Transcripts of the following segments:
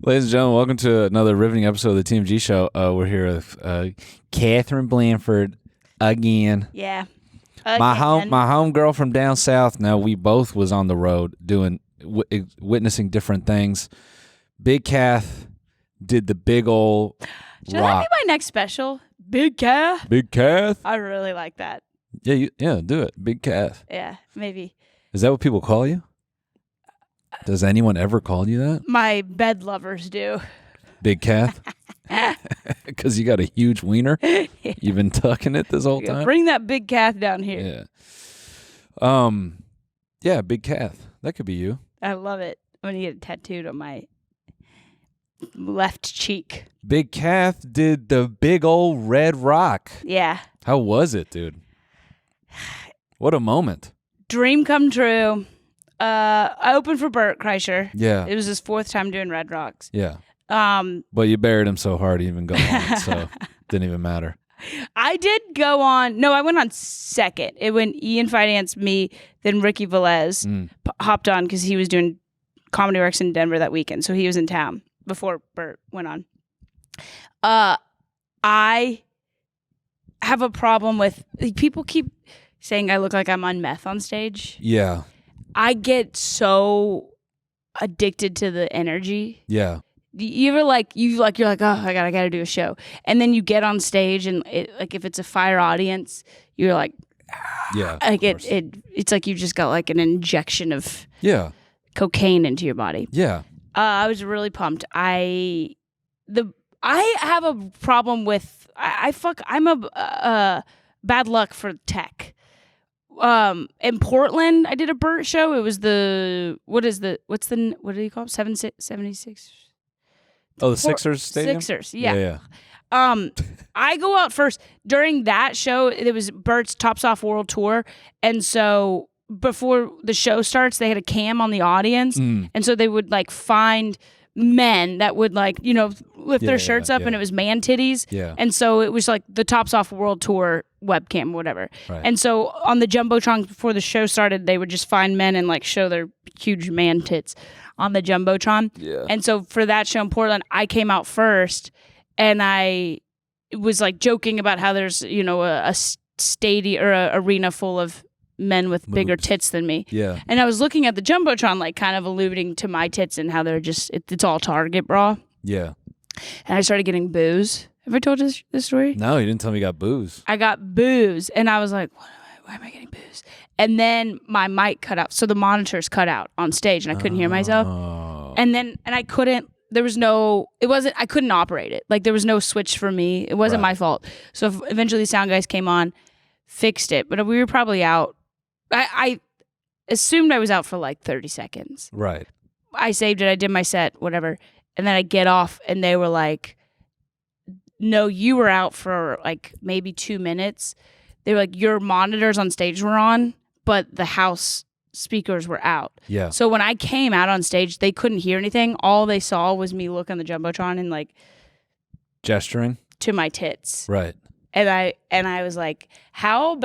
Ladies and gentlemen, welcome to another riveting episode of the TMG show. We're here with Katherine Blanford again. Yeah. My home girl from down south. Now, we both was on the road doing witnessing different things. Big Kath did the big old Should rock. that be my next special? Big Kath? Big Kath? I really like that. Yeah, do it. Big Kath. Yeah, maybe. Is that what people call you? Does anyone ever call you that? My bed lovers do. Big Kath? Because you got a huge wiener? You've been tucking it this whole time? Bring that Big Kath down here. Yeah. Yeah, Big Kath. That could be you. I love it. I'm going to get it tattooed on my left cheek. Big Kath did the big old red rock. Yeah. How was it, dude? What a moment. Dream come true. I opened for Bert Kreischer. Yeah. It was his 4th time doing Red Rocks. Yeah. But you buried him so hard he didn't even go on, so didn't even matter. I did go on. No, I went on second. It went Ian financed me, then Ricky Velez hopped on because he was doing Comedy Works in Denver that weekend, so he was in town before Bert went on. I have a problem with people keep saying I look like I'm on meth on stage. Yeah. I get so addicted to the energy. Yeah. You ever you're like, oh, I gotta do a show, and then you get on stage and if it's a fire audience, you're like, yeah, it's like you just got like an injection of cocaine into your body. Yeah. I was really pumped. I have a problem with I'm a bad luck for tech. In Portland, I did a Burt show. It was what do you call it? 76. Oh, the Sixers stadium? Sixers, yeah. Yeah. I go out first. During that show, it was Burt's Tops Off World Tour. And so before the show starts, they had a cam on the audience. And so they would find men that would lift their shirts up and it was man titties. Yeah. And so it was like the Tops Off World Tour webcam, whatever. Right. And so on the Jumbotron before the show started, they would just find men and show their huge man tits on the Jumbotron. Yeah. And so for that show in Portland, I came out first and I was joking about how there's, a stadium or a arena full of men with bigger tits than me. Yeah. And I was looking at the Jumbotron, kind of alluding to my tits and how they're just, it's all Target bra. Yeah. And I started getting booze. Have I told this story? No, you didn't tell me you got booze. I got booze, and I was like, why am I getting booze? And then my mic cut out. So the monitors cut out on stage, and I couldn't hear myself. And I couldn't, I couldn't operate it. There was no switch for me. It wasn't my fault. So eventually sound guys came on, fixed it. But we were probably out. I assumed I was out for 30 seconds. Right. I saved it. I did my set, whatever. And then I get off, and they were like, no, you were out for maybe 2 minutes. They were like, your monitors on stage were on, but the house speakers were out. Yeah. So when I came out on stage, they couldn't hear anything. All they saw was me look on the Jumbotron and gesturing to my tits. Right. And I was like, how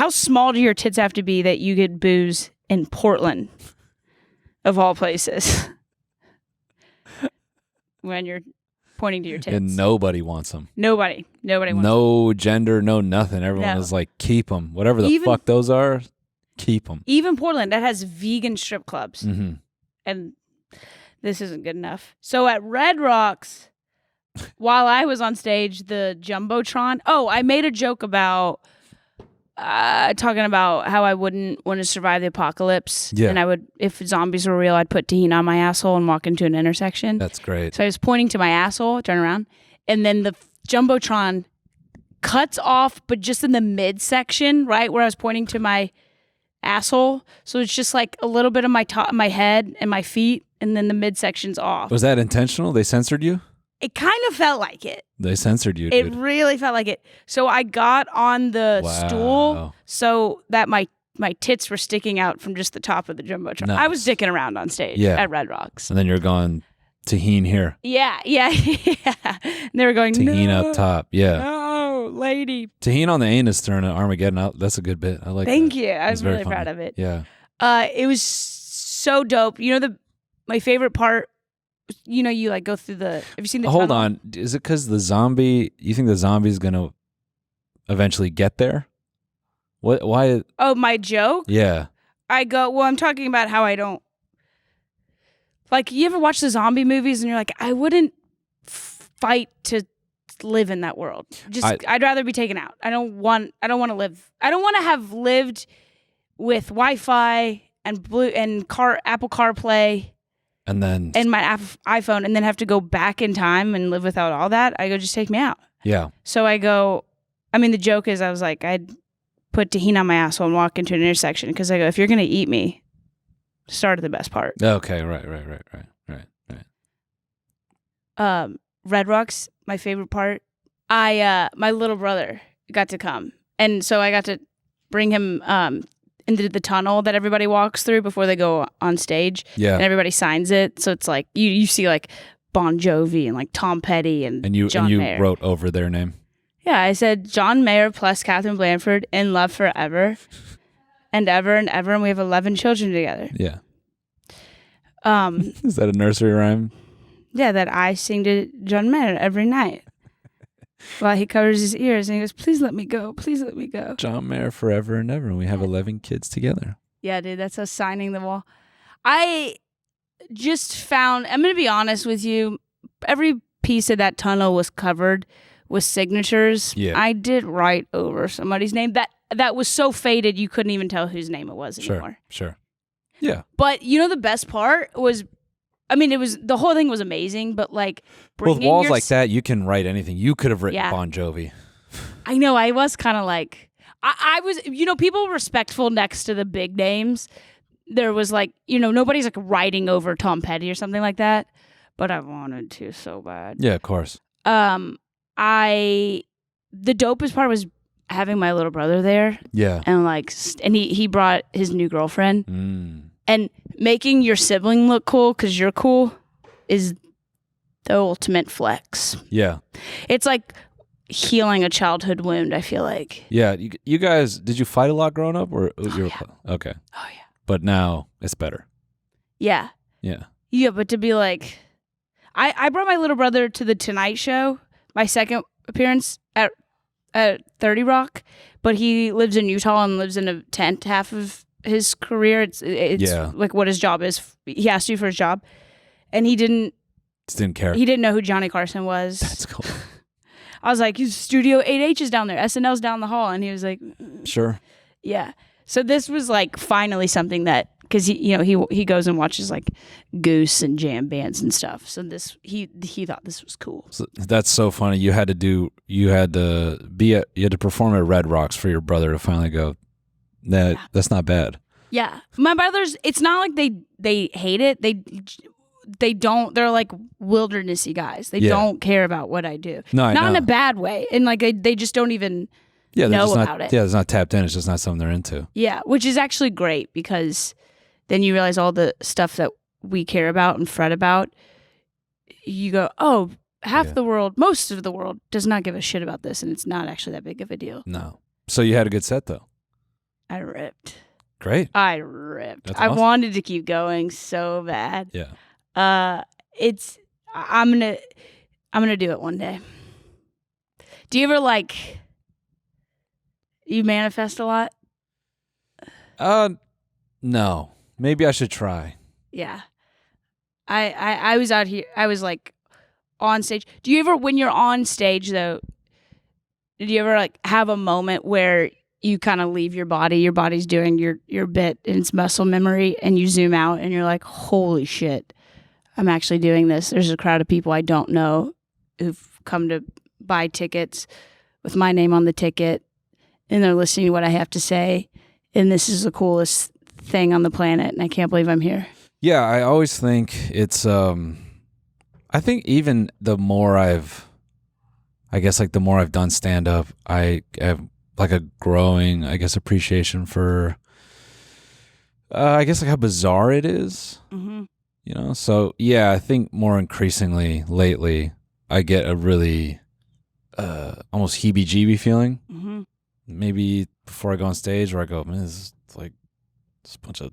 small do your tits have to be that you get booze in Portland, of all places, when you're pointing to your tits? And nobody wants them. Nobody wants them. No gender, no nothing. Everyone is like, keep them. Whatever the fuck those are, keep them. Even Portland, that has vegan strip clubs. Mm-hmm. And this isn't good enough. So at Red Rocks, while I was on stage, the Jumbotron, I made a joke about talking about how I wouldn't want to survive the apocalypse. Yeah. And I would, if zombies were real, I'd put tahini on my asshole and walk into an intersection. That's great. So I was pointing to my asshole, turn around, and then the Jumbotron cuts off, but just in the midsection, right where I was pointing to my asshole. So it's just a little bit of my head and my feet, and then the midsection's off. Was that intentional? They censored you? It kind of felt like it. They censored you, It dude. really felt like it. So I got on the stool so that my tits were sticking out from just the top of the Jumbotron. Nice. I was dicking around on stage at Red Rocks. And then you're going, tahini here. Yeah. And they were going, Tahini no, up top. Yeah. No, lady. Tahini on the anus during Armageddon. That's a good bit. I like Thank that. you. I was really funny. proud of it. Yeah. It was so dope. My favorite part you like go through the. Have you seen the? Hold tunnel? on. Is it because you think the zombie's gonna eventually get there? What? Why? Oh, my joke. Yeah. I'm talking about how I don't. Like, you ever watch the zombie movies and you're like, I wouldn't fight to live in that world. I'd rather be taken out. I don't want to live. I don't want to have lived with Wi-Fi and Apple CarPlay and my iPhone, and then have to go back in time and live without all that. I go, just take me out. Yeah. So I go. I mean, the joke is, I was like, I'd put tahini on my asshole and walk into an intersection, because I go, if you're gonna eat me, start at the best part. Okay. Right. Red Rocks, my favorite part. My little brother got to come, and so I got to bring him into the tunnel that everybody walks through before they go on stage. Yeah. And everybody signs it, so it's like you see like Bon Jovi and like Tom Petty and John Mayer. Wrote over their name. Yeah, I said John Mayer plus Katherine Blanford in love forever and ever and ever, and we have 11 children together. Yeah. Is that a nursery rhyme? Yeah, that I sing to John Mayer every night while he covers his ears and he goes, please let me go. Please let me go. John Mayer forever and ever, and we have 11 kids together. Yeah, dude, that's us signing the wall. I just found, I'm going to be honest with you, every piece of that tunnel was covered with signatures. Yeah. I did write over somebody's name that was so faded you couldn't even tell whose name it was anymore. Sure. Yeah. But the best part was, the whole thing was amazing, but like, with walls like that, you can write anything. You could have written Bon Jovi. I know. I was kind of like, I was, people respectful next to the big names. There was like, nobody's like writing over Tom Petty or something like that, but I wanted to so bad. Yeah, of course. The dopest part was having my little brother there. Yeah. And like, and he brought his new girlfriend. And making your sibling look cool because you're cool is the ultimate flex. Yeah. It's like healing a childhood wound, I feel like. Yeah. You guys, did you fight a lot growing up? Okay. Oh, yeah. But now it's better. Yeah. Yeah. Yeah, but to be like, I brought my little brother to the Tonight Show, my second appearance at 30 Rock, but he lives in Utah and lives in a tent half of his career. It's like what his job is. He has to for his job, and he didn't care. He didn't know who Johnny Carson was. That's cool. I was like, Studio 8H is down there, SNL's down the hall, and he was like, sure. Yeah. So this was like finally something that, because he goes and watches like Goose and jam bands and stuff. So this he thought this was cool. So that's so funny. You had to perform at Red Rocks for your brother to finally go, that's not bad. Yeah. My brothers, it's not like they hate it. They don't, they're like wildernessy guys. They don't care about what I do. No, not in a bad way. And like they just don't even know about it. Yeah, it's not tapped in. It's just not something they're into. Yeah, which is actually great, because then you realize all the stuff that we care about and fret about. You go, oh, most of the world does not give a shit about this, and it's not actually that big of a deal. No. So you had a good set though. I ripped. Great. I ripped. That's I awesome. wanted to keep going so bad. Yeah. I'm gonna do it one day. Do you ever you manifest a lot? No. Maybe I should try. Yeah. I was out here. I was like on stage. Do you ever, when you're on stage though, did you ever have a moment where you kind of leave your body? Your body's doing your bit in its muscle memory, and you zoom out and you're like, holy shit, I'm actually doing this. There's a crowd of people I don't know who've come to buy tickets with my name on the ticket, and they're listening to what I have to say, and this is the coolest thing on the planet, and I can't believe I'm here. Yeah, I always think it's I think even the more I've done stand up, I have like a growing, appreciation for how bizarre it is. Mm-hmm. So yeah, I think more increasingly lately I get a really almost heebie-jeebie feeling. Mm-hmm. Maybe before I go on stage, where I go, man, this is like this bunch of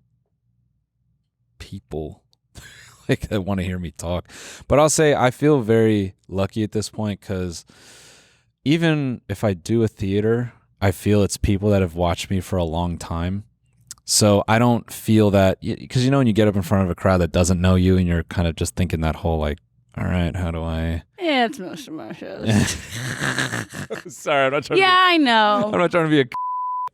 people. like that want to hear me talk. But I'll say I feel very lucky at this point because even if I do a theater, I feel it's people that have watched me for a long time. So I don't feel that, because you know when you get up in front of a crowd that doesn't know you and you're kind of just thinking that whole like, all right, how do I? Yeah, it's most of my shows. Sorry, I'm not trying. I know. I'm not trying to be a.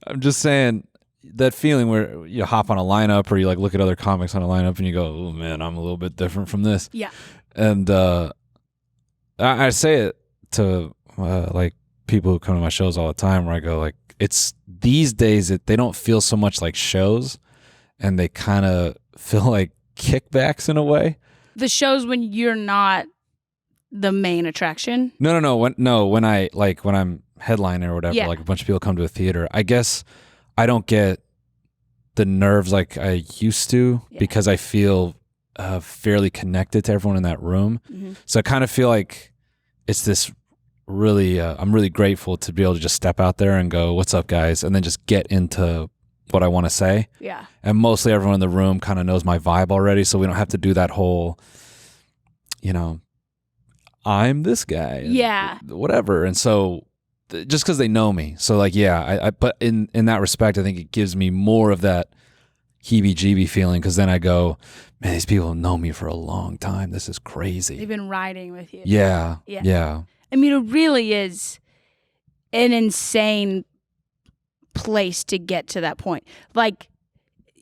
I'm just saying that feeling where you hop on a lineup or you like look at other comics on a lineup and you go, oh man, I'm a little bit different from this. Yeah. And I say it to like people who come to my shows all the time where I go like, it's these days that they don't feel so much like shows and they kind of feel like kickbacks in a way. The shows when you're not the main attraction? No. When I'm headlining or whatever, like a bunch of people come to a theater, I guess I don't get the nerves like I used to because I feel fairly connected to everyone in that room. Mm-hmm. So I kind of feel like it's this really, I'm really grateful to be able to just step out there and go, what's up, guys? And then just get into what I want to say. Yeah. And mostly everyone in the room kind of knows my vibe already, so we don't have to do that whole, I'm this guy. Yeah. Whatever. And so just because they know me. So like, I but in that respect, I think it gives me more of that heebie-jeebie feeling because then I go, man, these people know me for a long time. This is crazy. They've been riding with you. Yeah. I mean, it really is an insane place to get to that point. Like,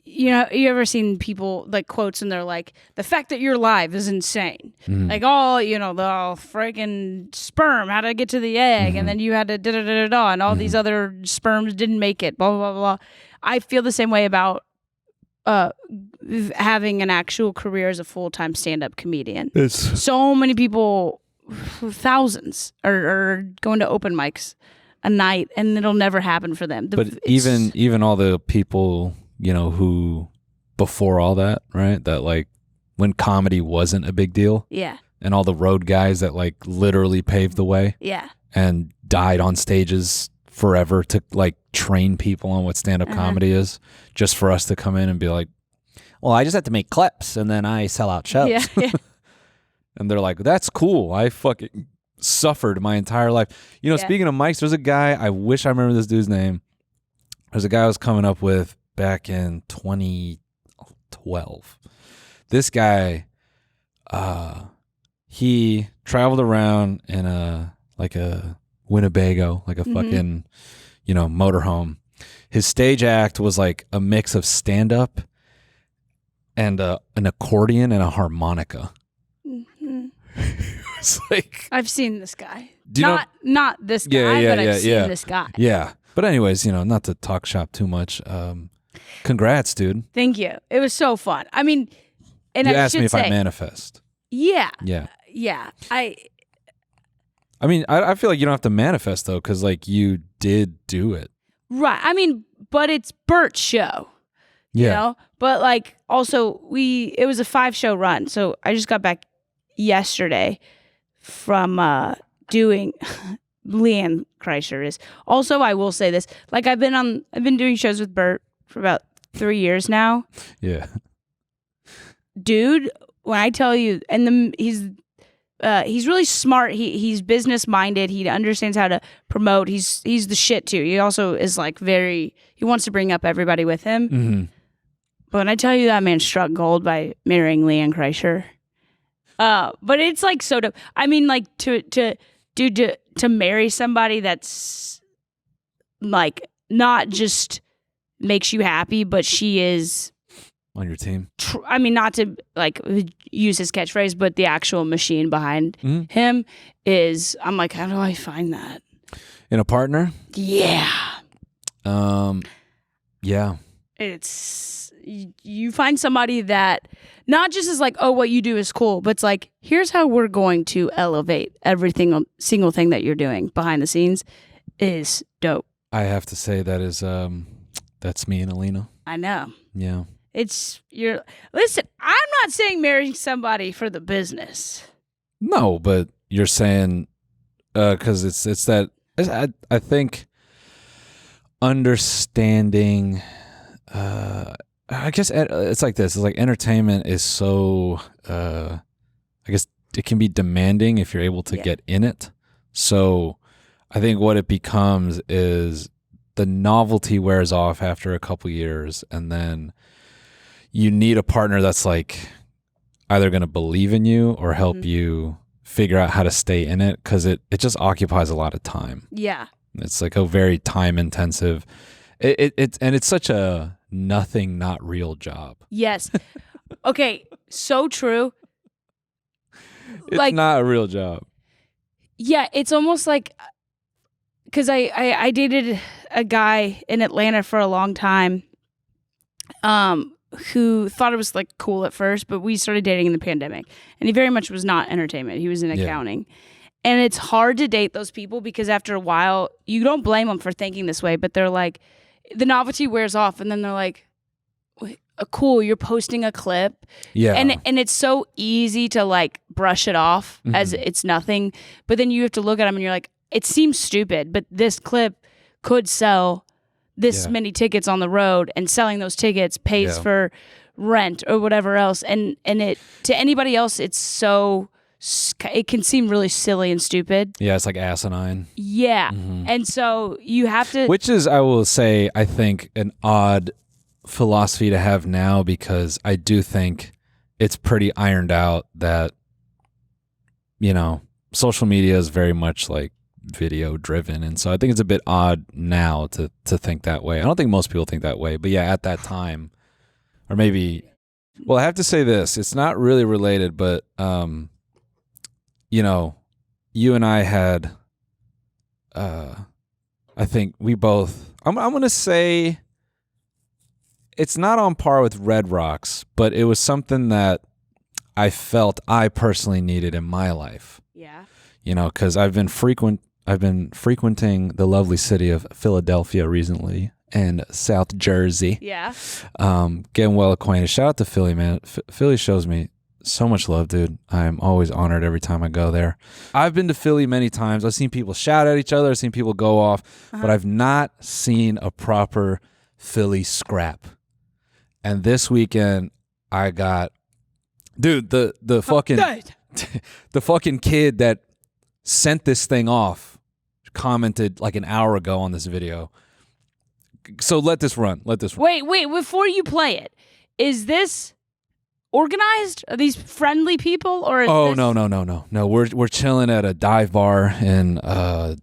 you ever seen people like quotes and they're like, the fact that you're live is insane. Mm-hmm. Like, the freaking sperm, how to get to the egg, mm-hmm. and then you had to da-da-da-da-da, and all mm-hmm. these other sperms didn't make it, blah, blah, blah, blah. I feel the same way about having an actual career as a full-time stand-up comedian. So many people, thousands, are going to open mics a night, and it'll never happen for them. But even all the people, who before all that, right? That like when comedy wasn't a big deal. Yeah. And all the road guys that like literally paved the way. Yeah. And died on stages forever to like train people on what stand-up comedy is, just for us to come in and be like, well, I just have to make clips and then I sell out shows. Yeah. And they're like, that's cool. I fucking suffered my entire life. Speaking of mics, there's a guy, I wish I remember this dude's name. There's a guy I was coming up with back in 2012. This guy, he traveled around in a Winnebago, like a mm-hmm. fucking, motorhome. His stage act was like a mix of stand-up and an accordion and a harmonica. Mm-hmm. It's like, I've seen this guy. Not this guy, but I've seen this guy. Yeah. But anyways, not to talk shop too much. Congrats, dude. Thank you. It was so fun. I mean, and you asked me if I manifest. Yeah. Yeah. Yeah. I mean, I feel like you don't have to manifest though, because like you did do it. Right. I mean, but it's Bert's show. Yeah. But like also it was a 5-show run. So I just got back yesterday from doing Leanne Kreischer is. Also, I will say this. Like I've been doing shows with Bert for about 3 years now. Yeah. Dude, when I tell you, and he's really smart. He's business minded. He understands how to promote. He's the shit too. He also is like he wants to bring up everybody with him. Mm-hmm. But when I tell you that man struck gold by marrying Leanne Kreischer, but it's like so dope. I mean, like to marry somebody that's like not just makes you happy, but she is on your team. I mean, not to like use his catchphrase, but the actual machine behind him is. I'm like, how do I find that in a partner? Yeah. Yeah. It's you find somebody that not just is like, oh, what you do is cool, but it's like, here's how we're going to elevate everything, single thing that you're doing behind the scenes is dope. I have to say that is that's me and Alina. I know. Yeah. Listen, I'm not saying marrying somebody for the business. No, but you're saying because it's that I think understanding I guess it's like this. It's like entertainment is so, I guess it can be demanding if you're able to get in it. So I think what it becomes is the novelty wears off after a couple years, and then you need a partner that's like either going to believe in you or help you figure out how to stay in it, because it just occupies a lot of time. Yeah. It's like a very time intensive. It's such a nothing, not real job. Yes. Okay. So true. It's like, not a real job. Yeah. It's almost like, because I dated a guy in Atlanta for a long time, who thought it was like cool at first, but we started dating in the pandemic, and he very much was not entertainment. He was in accounting. And it's hard to date those people because after a while, you don't blame them for thinking this way, but they're like, the novelty wears off, and then they're like, cool, you're posting a clip. Yeah. And it's so easy to like brush it off as it's nothing, but then you have to look at them and you're like, it seems stupid, but this clip could sell this many tickets on the road, and selling those tickets pays for rent or whatever else. And it, to anybody else, it's so, it can seem really silly and stupid. Yeah, it's like asinine. Yeah. And so you have to... Which is, I will say, I think an odd philosophy to have now, because I do think it's pretty ironed out that, you know, social media is very much like video driven, and so I think it's a bit odd now to think that way. I don't think most people think that way, but yeah, at that time, or maybe, well, I have to say this, it's not really related, but you know, you and I had I think we both, I'm gonna say it's not on par with Red Rocks, but it was something that I felt I personally needed in my life. Yeah. You know, because I've been frequenting the lovely city of Philadelphia recently and South Jersey. Yeah. Getting well acquainted. Shout out to Philly, man. Philly shows me so much love, dude. I'm always honored every time I go there. I've been to Philly many times. I've seen people shout at each other. I've seen people go off, but I've not seen a proper Philly scrap. And this weekend, I got, dude, the fucking the fucking kid that sent this thing off commented like an hour ago on this video. So let this run. Wait, before you play it, is this organized? Are these friendly people, or is this... No, we're chilling at a dive bar in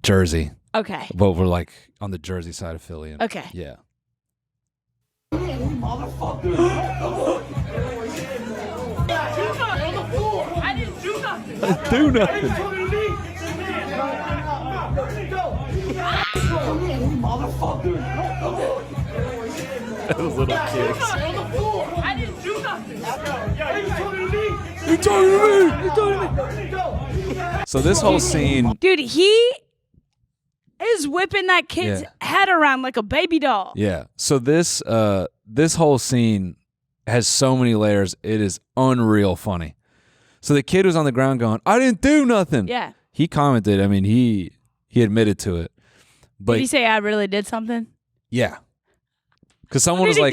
Jersey. Okay. But we're like on the Jersey side of Philly. And, okay. Yeah. Motherfucker. I didn't do nothing. I do nothing. Motherfucker. Those little kicks. I didn't do nothing. You talking to me? So this whole scene, dude, he is whipping that kid's head around like a baby doll. Yeah. So this whole scene has so many layers. It is unreal funny. So the kid was on the ground going, "I didn't do nothing." Yeah. He commented. I mean, he admitted to it. But did he say I really did something? Yeah. Because someone was like,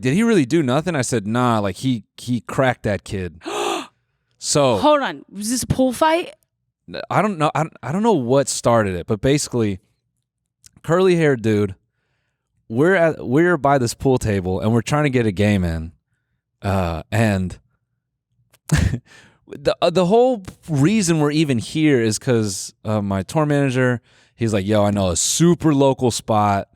"Did he really do nothing?" I said, "Nah, like he cracked that kid." So hold on, was this a pool fight? I don't know. I don't know what started it, but basically, curly haired dude. We're by this pool table and we're trying to get a game in, and the whole reason we're even here is because my tour manager. He's like, "Yo, I know a super local spot.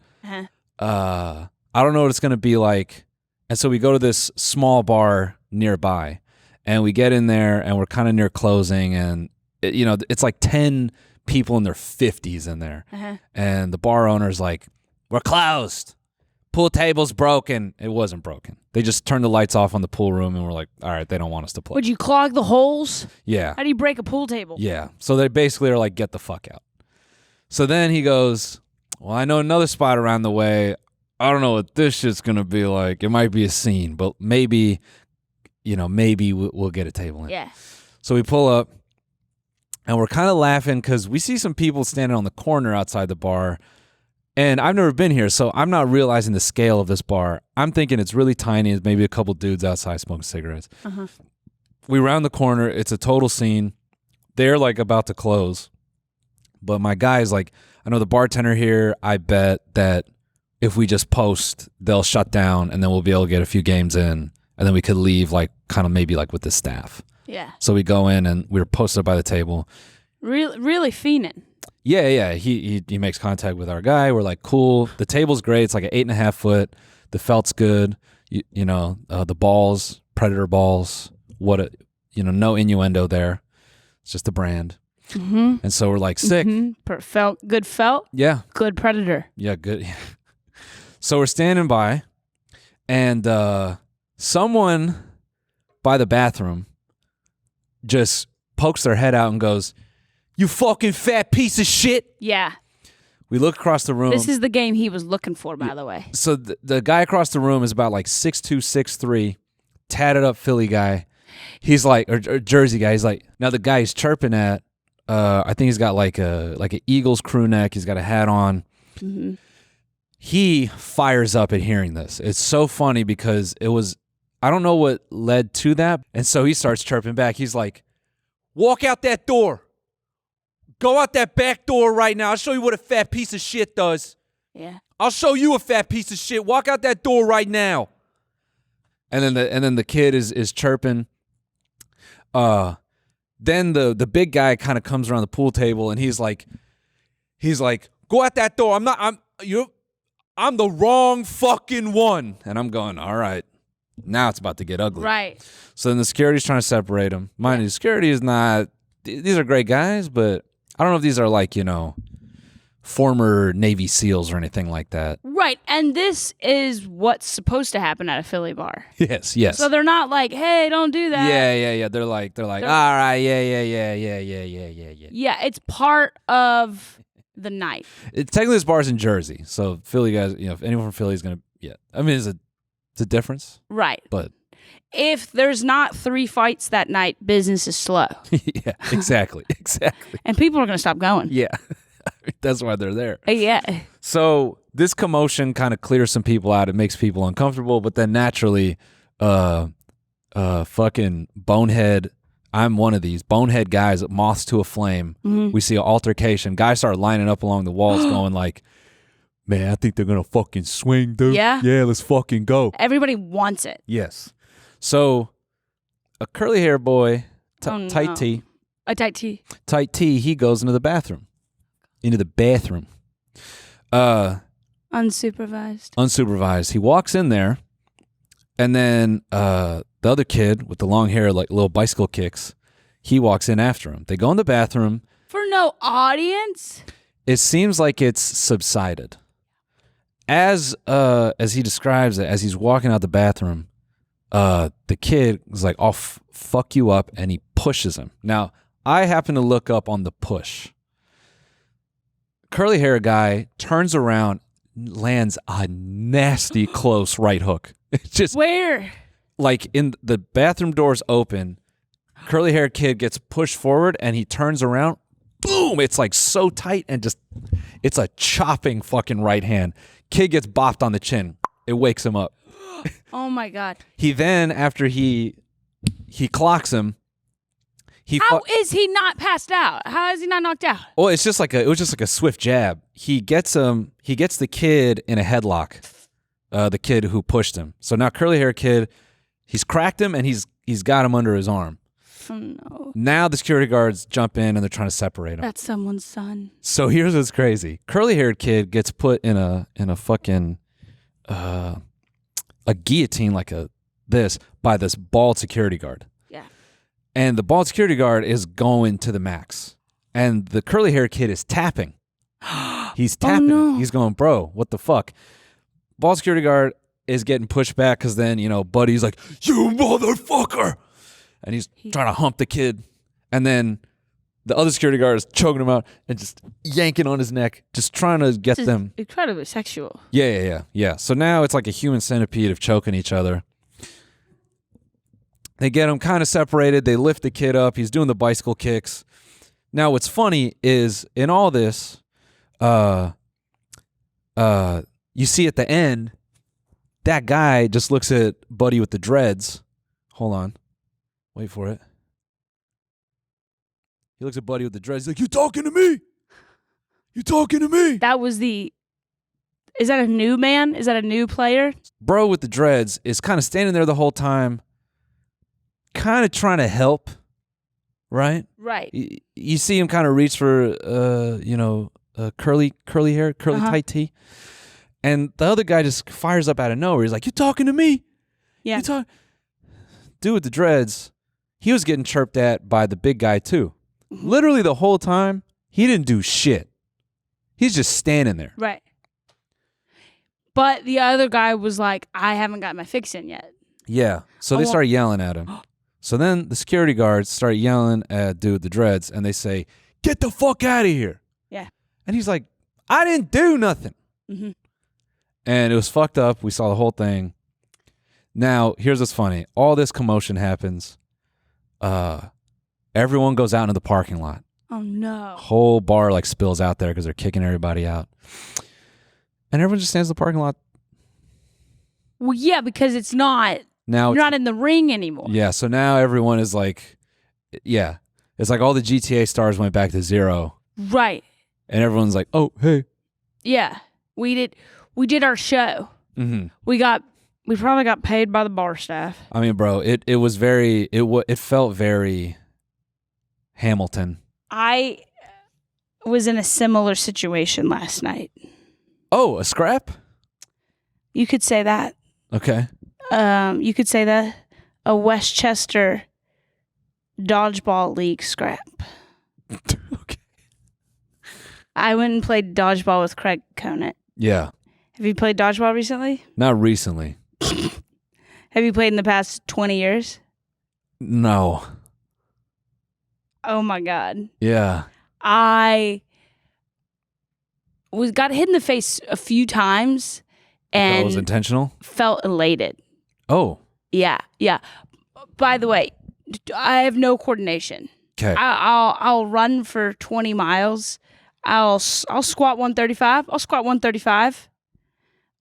I don't know what it's gonna be like," and so we go to this small bar nearby, and we get in there, and we're kind of near closing, and it's like 10 people in their 50s in there, and the bar owner's like, "We're closed. Pool table's broken." It wasn't broken. They just turned the lights off on the pool room, and we're like, "All right, they don't want us to play." Would you clog the holes? Yeah. How do you break a pool table? Yeah. So they basically are like, "Get the fuck out." So then he goes, "Well, I know another spot around the way. I don't know what this shit's gonna be like. It might be a scene, but maybe we'll get a table in." Yeah. So we pull up, and we're kind of laughing because we see some people standing on the corner outside the bar, And I've never been here, so I'm not realizing the scale of this bar. I'm thinking it's really tiny. It's maybe a couple dudes outside smoking cigarettes. We round the corner. It's a total scene. They're like about to close. But my guy's like, I know the bartender here. I bet that if we just post, they'll shut down and then we'll be able to get a few games in. And then we could leave like kind of maybe like with the staff. Yeah. So we go in and we were posted by the table. Really fiending. Yeah. He makes contact with our guy. We're like, cool. The table's great. It's like an 8.5 foot. The felt's good. You know, the balls, Predator balls. No innuendo there. It's just a brand. And so we're like, sick. Good felt. Yeah. Good Predator. Yeah, good. So we're standing by, and someone by the bathroom just pokes their head out and goes, "You fucking fat piece of shit." Yeah. We look across the room. This is the game he was looking for, by the way. So the guy across the room is about like 6'2", 6'3", tatted up Philly guy. He's like, or Jersey guy. He's like, now the guy he's chirping at, I think he's got like an Eagles crew neck. He's got a hat on. He fires up at hearing this. It's so funny because I don't know what led to that. And so he starts chirping back. He's like, "Walk out that door. Go out that back door right now. I'll show you what a fat piece of shit does. Yeah. I'll show you a fat piece of shit. Walk out that door right now." And then the kid is chirping. Then the big guy kind of comes around the pool table and he's like, "Go out that door. I'm the wrong fucking one." And I'm going, all right, now it's about to get ugly. Right. So then the security's trying to separate them. Mind you, security is not, these are great guys, but I don't know if these are like, former Navy SEALs or anything like that. Right. And this is what's supposed to happen at a Philly bar. Yes. So they're not like, "Hey, don't do that." Yeah. They're like, all right, yeah. Yeah, it's part of the night. Technically, this bar's in Jersey, so Philly guys, if anyone from Philly is gonna, I mean, it's a difference, Right. but if there's not 3 fights that night, business is slow. yeah, exactly. And people are going to stop going. Yeah, that's why they're there. Yeah. So this commotion kind of clears some people out. It makes people uncomfortable, but then naturally, fucking bonehead. I'm one of these bonehead guys, moths to a flame. We see an altercation. Guys start lining up along the walls going like, "Man, I think they're going to fucking swing, dude. Yeah? Yeah, let's fucking go." Everybody wants it. Yes. So a curly hair boy, tight tee. A tight tee. Tight tee, he goes into the bathroom. Unsupervised. He walks in there, and then the other kid with the long hair, like little bicycle kicks, he walks in after him. They go in the bathroom. For no audience? It seems like it's subsided. As he describes it, as he's walking out the bathroom, the kid is like, "I'll fuck you up," and he pushes him. Now, I happen to look up on the push. Curly hair guy turns around, lands a nasty close right hook. It's just Where? like in the bathroom doors open. Curly hair kid gets pushed forward and he turns around. Boom! It's like so tight and just it's a chopping fucking right hand. Kid gets bopped on the chin. It wakes him up. Oh my God. He then, after he clocks him, How is he not passed out? How is he not knocked out? Well, it was just like a swift jab. He gets the kid in a headlock. The kid who pushed him. So now curly hair kid, he's cracked him and he's got him under his arm. Oh no. Now the security guards jump in and they're trying to separate him. That's someone's son. So here's what's crazy. Curly haired kid gets put in a fucking a guillotine by this bald security guard. Yeah. And the bald security guard is going to the max. And the curly hair kid is tapping. He's tapping. Oh, no. He's going, "Bro, what the fuck?" Bald security guard is getting pushed back because then, Buddy's like, "You motherfucker." And he's trying to hump the kid. And then the other security guard is choking him out and just yanking on his neck, just trying to get them. Incredibly sexual. Yeah. So now it's like a human centipede of choking each other. They get him kind of separated. They lift the kid up. He's doing the bicycle kicks. Now, what's funny is in all this, you see at the end, that guy just looks at Buddy with the dreads. Hold on. Wait for it. He looks at Buddy with the dreads. He's like, you talking to me? You talking to me? That was the... Is that a new man? Is that a new player? Bro with the dreads is kind of standing there the whole time, kind of trying to help, right? Right. You see him kind of reach for, curly hair, curly tight tee. And the other guy just fires up out of nowhere. He's like, you talking to me? Yeah. Dude with the dreads, he was getting chirped at by the big guy too. Literally the whole time, he didn't do shit. He's just standing there. Right. But the other guy was like, I haven't got my fix in yet. Yeah. So they start yelling at him. So then the security guards start yelling at dude with the dreads, and they say, get the fuck out of here. Yeah. And he's like, I didn't do nothing. Mm-hmm. And it was fucked up. We saw the whole thing. Now, here's what's funny. All this commotion happens. Everyone goes out into the parking lot. Oh, no. Whole bar like spills out there because they're kicking everybody out. And everyone just stands in the parking lot. Well, yeah, because it's not... Now you're not in the ring anymore. Yeah, so now everyone is like... Yeah. It's like all the GTA stars went back to zero. Right. And everyone's like, oh, hey. Yeah. We did our show. Mm-hmm. We probably got paid by the bar staff. I mean, bro, it felt very Hamilton. I was in a similar situation last night. Oh, a scrap? You could say that. Okay. You could say that a Westchester dodgeball league scrap. Okay. I went and played dodgeball with Craig Conant. Yeah. Have you played dodgeball recently? Not recently. Have you played in the past 20 years? No. Oh my God. Yeah. I got hit in the face a few times and That was intentional? felt elated. Oh. Yeah. By the way, I have no coordination. Okay. I'll run for 20 miles. I'll squat 135. I'll squat 135.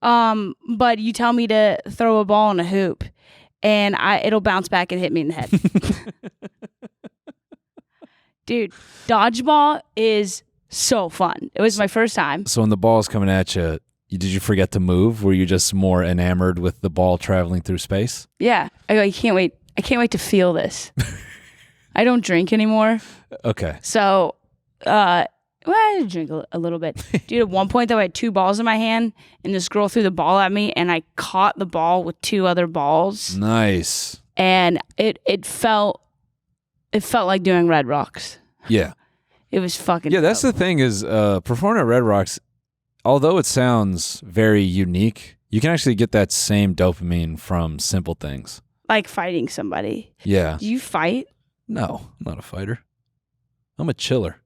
But you tell me to throw a ball in a hoop, and it'll bounce back and hit me in the head. Dude, dodgeball is so fun. It was my first time. So when the ball's coming at you, did you forget to move? Were you just more enamored with the ball traveling through space? Yeah. I go, I can't wait to feel this. I don't drink anymore. Okay. So, I drink a little bit. Dude, at one point, though, I had two balls in my hand, and this girl threw the ball at me, and I caught the ball with two other balls. Nice. And it felt like doing Red Rocks. Yeah. It was fucking Yeah, that's dope. the thing is performing at Red Rocks, although it sounds very unique, you can actually get that same dopamine from simple things. Like fighting somebody. Yeah. Do you fight? No, I'm not a fighter. I'm a chiller.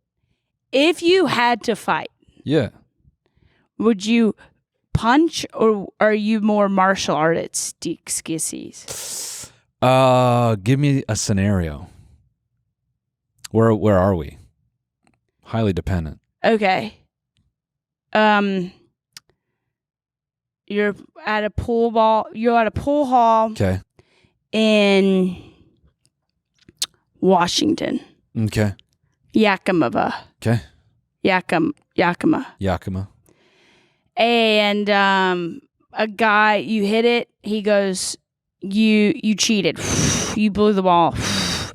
If you had to fight, Yeah. would you punch, or are you more martial artistic skissies? Give me a scenario. Where are we? Highly dependent. Okay. You're at a pool hall Okay. in Washington. Okay. Yakima. Okay. Yakima. And a guy, you hit it, he goes, you cheated. You blew the ball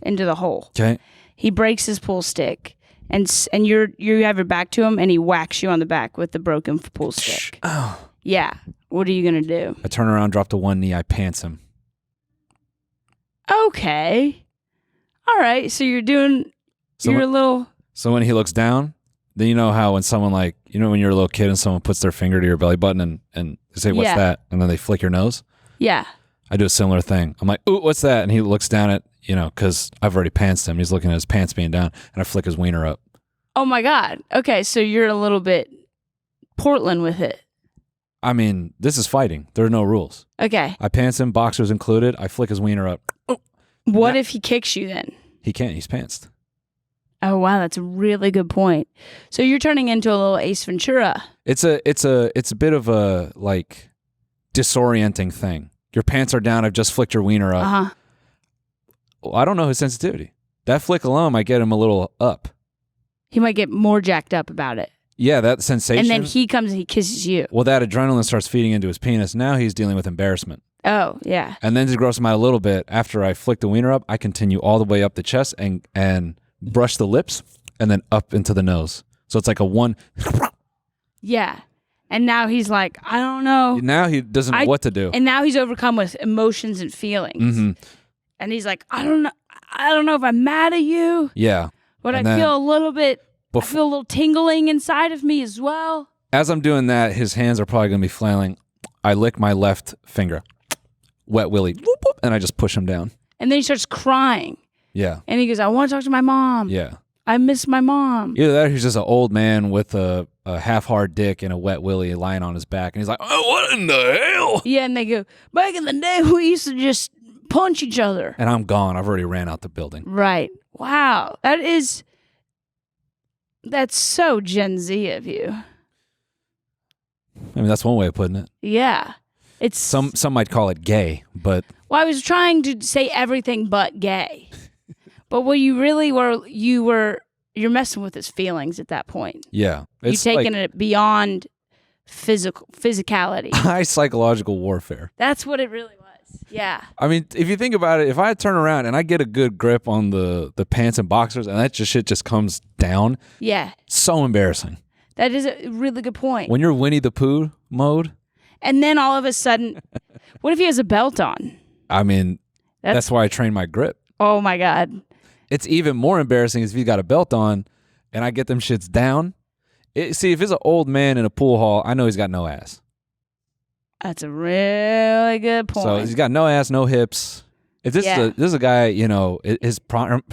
into the hole. Okay. He breaks his pool stick, and you have your back to him, and he whacks you on the back with the broken pool stick. Oh. Yeah. What are you going to do? I turn around, drop to one knee, I pants him. Okay. All right. So you're doing, you're a little. So when he looks down, then you know how when someone when you're a little kid and someone puts their finger to your belly button and they say, what's that? And then they flick your nose. Yeah. I do a similar thing. I'm like, ooh, what's that? And he looks down at, because I've already pantsed him. He's looking at his pants being down, and I flick his wiener up. Oh my God. Okay. So you're a little bit Portland with it. I mean, this is fighting. There are no rules. Okay. I pants him, boxers included. I flick his wiener up. What if he kicks you then? He can't. He's pantsed. Oh wow, that's a really good point. So you're turning into a little Ace Ventura. It's a bit of a like disorienting thing. Your pants are down. I've just flicked your wiener up. Uh-huh. Well, I don't know his sensitivity. That flick alone might get him a little up. He might get more jacked up about it. Yeah, that sensation. And then he comes and he kisses you. Well, that adrenaline starts feeding into his penis. Now he's dealing with embarrassment. Oh, yeah. And then to gross him out a little bit, after I flick the wiener up, I continue all the way up the chest and brush the lips and then up into the nose. So it's like a one. Yeah. And now he's like, I don't know. Now he doesn't know what to do. And now he's overcome with emotions and feelings. Mm-hmm. And he's like, I don't know if I'm mad at you. Yeah. But I feel a little bit, I feel a little tingling inside of me as well. As I'm doing that, his hands are probably going to be flailing. I lick my left finger. Wet willy. Whoop, whoop, and I just push him down. And then he starts crying. Yeah. And he goes, I want to talk to my mom. Yeah. I miss my mom. Either that or he's just an old man with a half-hard dick and a wet willy lying on his back. And he's like, oh, what in the hell? Yeah, and they go, back in the day, we used to just punch each other. And I'm gone. I've already ran out the building. Right. Wow. That's so Gen Z of you. I mean, that's one way of putting it. Yeah. It's Some might call it gay, but... Well, I was trying to say everything but gay. But what you really were, you're messing with his feelings at that point. Yeah. You're taking it beyond physicality. High psychological warfare. That's what it really was. Yeah. I mean, if you think about it, if I turn around and I get a good grip on the pants and boxers and that shit just comes down. Yeah. So embarrassing. That is a really good point. When you're Winnie the Pooh mode. And then all of a sudden, what if he has a belt on? I mean, that's why I train my grip. Oh my God. It's even more embarrassing if he's got a belt on and I get them shits down. See, if it's an old man in a pool hall, I know he's got no ass. That's a really good point. So he's got no ass, no hips. If this is a guy, you know, his prime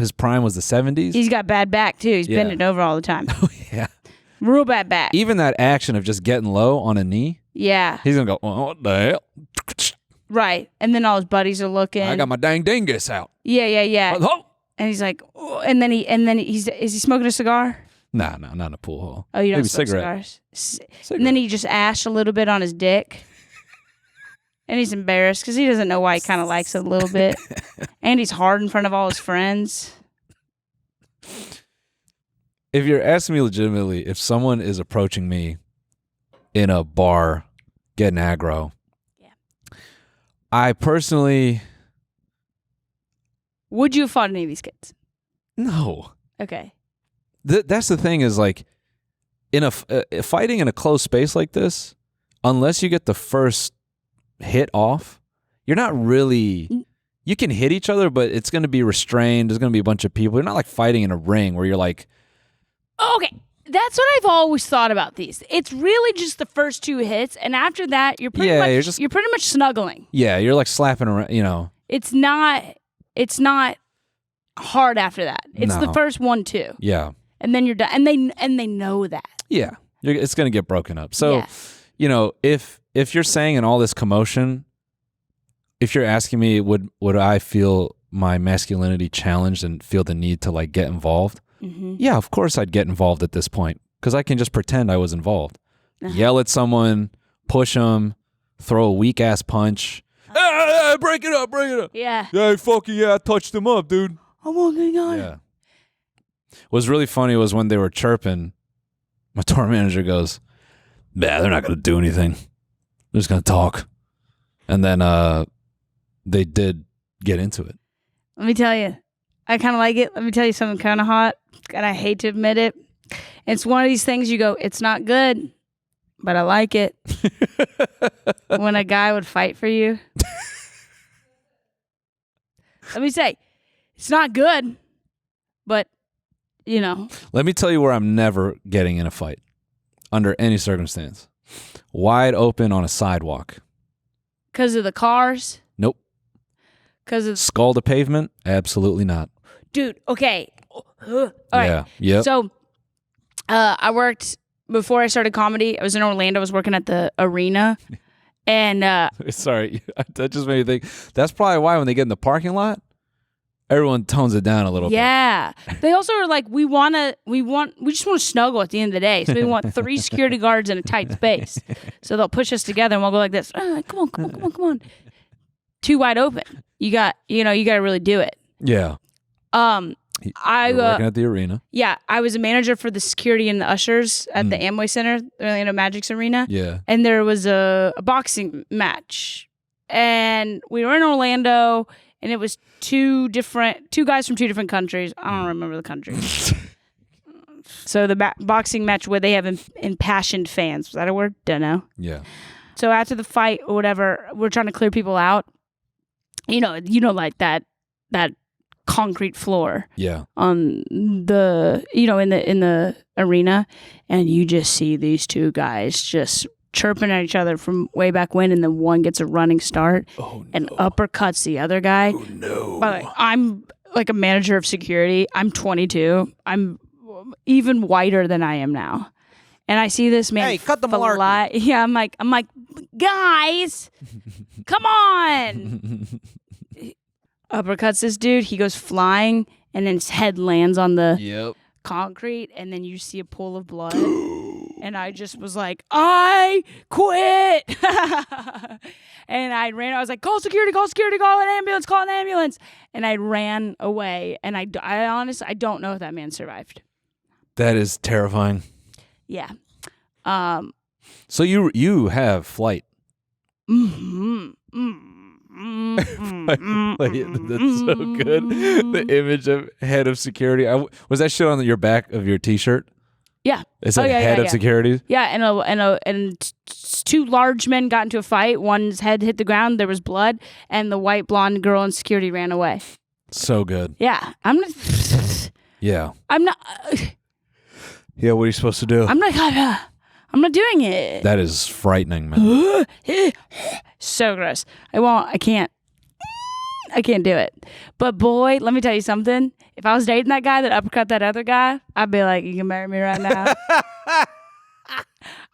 was the 70s. He's got bad back too. He's bending over all the time. Oh yeah. Real bad back. Even that action of just getting low on a knee. Yeah. He's gonna go, oh, what the hell? Right. And then all his buddies are looking. I got my dang dingus out. Yeah. Oh. And he's like, oh, and then is he smoking a cigar? Nah, not in a pool hall. Oh, you don't Maybe smoke cigarette. cigars? And then he just ashed a little bit on his dick. And he's embarrassed because he doesn't know why he kind of likes it a little bit. And he's hard in front of all his friends. If you're asking me legitimately, if someone is approaching me in a bar getting aggro, I personally... Would you have fought any of these kids? No. Okay. That's the thing is like, in fighting in a closed space like this, unless you get the first hit off, you're not really... You can hit each other, but it's going to be restrained. There's going to be a bunch of people. You're not like fighting in a ring where you're like... Okay. That's what I've always thought about these. It's really just the first two hits, and after that, you're pretty much snuggling. Yeah, you're like slapping around, you know. It's not hard after that. It's the first one too. Yeah. And then you're done. And they know that. Yeah. It's going to get broken up. So, you know, if you're saying in all this commotion, if you're asking me would I feel my masculinity challenged and feel the need to like get involved? Mm-hmm. Yeah, of course I'd get involved at this point because I can just pretend I was involved. Yell at someone, push them, throw a weak ass punch. Hey, break it up. Yeah. Hey, fuck yeah, I touched him up, dude. I'm walking on. Yeah. What was really funny was when they were chirping, my tour manager goes, "Nah, they're not going to do anything. They're just going to talk." And then they did get into it. Let me tell you, I kind of like it. Let me tell you something kind of hot, and I hate to admit it. It's one of these things you go, it's not good, but I like it. When a guy would fight for you. Let me say, it's not good, but, you know. Let me tell you where I'm never getting in a fight, under any circumstance. Wide open on a sidewalk. Because of the cars? Nope. Because of... Skull to pavement? Absolutely not. Dude, okay. All right. Yeah. Yep. So, I worked, before I started comedy, I was in Orlando, I was working at the arena, and... Sorry, that just made me think, that's probably why when they get in the parking lot, everyone tones it down a little bit. Yeah. They also are like, we just want to snuggle at the end of the day. So we want 3 security guards in a tight space. So they'll push us together and we'll go like this. Come on. 2 wide open. You got to really do it. Yeah. I working at the arena. Yeah, I was a manager for the security and the ushers at the Amway Center, the Orlando Magic's arena. Yeah. And there was a boxing match. And we were in Orlando, and it was 2 guys from 2 different countries. I don't remember the countries. So the boxing match where they have impassioned fans. Was that a word? Don't know. Yeah. So after the fight or whatever, we're trying to clear people out. You know, like that concrete floor. Yeah. On the, in the arena, and you just see these 2 guys just chirping at each other from way back when, and then one gets a running start and uppercuts the other guy. Oh no. By the way, I'm like a manager of security. I'm 22. I'm even whiter than I am now. And I see this man. Hey, cut the malarkey. Yeah, I'm like, guys, come on. Uppercuts this dude. He goes flying, and then his head lands on the concrete, and then you see a pool of blood. And I just was like, I quit. And I ran. I was like, call security, call an ambulance. And I ran away. And I honestly, I don't know if that man survived. That is terrifying. Yeah. So you have flight. That's so good. The image of head of security. Was that shit on your back of your T-shirt? Yeah. It said head of security. Yeah, and 2 large men got into a fight. One's head hit the ground. There was blood, and the white blonde girl in security ran away. So good. Yeah, I'm not. Yeah. I'm not. Yeah. What are you supposed to do? I'm not doing it. That is frightening, man. So gross. I can't do it. But boy, let me tell you something. If I was dating that guy that uppercut that other guy, I'd be like, you can marry me right now.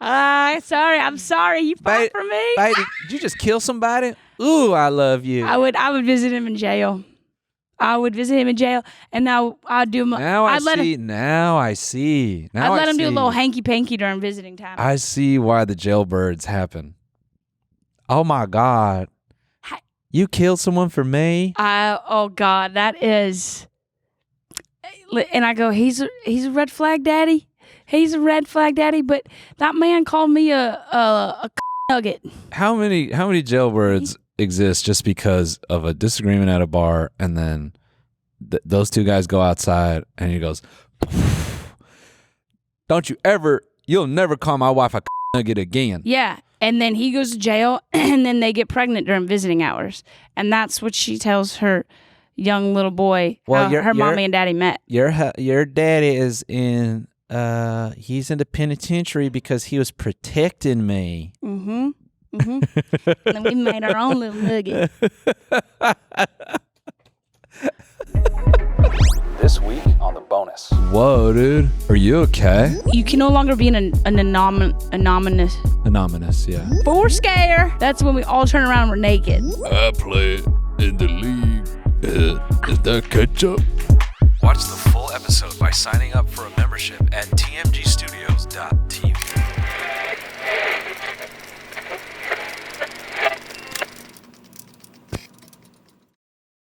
I'm sorry. You fought for me. Did you just kill somebody? Ooh, I love you. I would visit him in jail. And now I'd do my. Now I see. I'd let him do a little hanky panky during visiting time. I see why the jailbirds happen. Oh my God. You killed someone for me? Oh God, that is. And I go, he's a red flag daddy. He's a red flag daddy, but that man called me a nugget. How many jailbirds exist just because of a disagreement at a bar, and then those 2 guys go outside, and he goes, you'll never call my wife a nugget again. Yeah. And then he goes to jail, and then they get pregnant during visiting hours. And that's what she tells her young little boy, how her mommy and daddy met. Your daddy is in he's in the penitentiary because he was protecting me. And then we made our own little nugget. This week on The Bonus. Whoa, dude. Are you okay? You can no longer be an anonymous. Anonymous, yeah. Fourscare. That's when we all turn around and we're naked. I play in the league. Is that ketchup? Watch the full episode by signing up for a membership at tmgstudios.tv.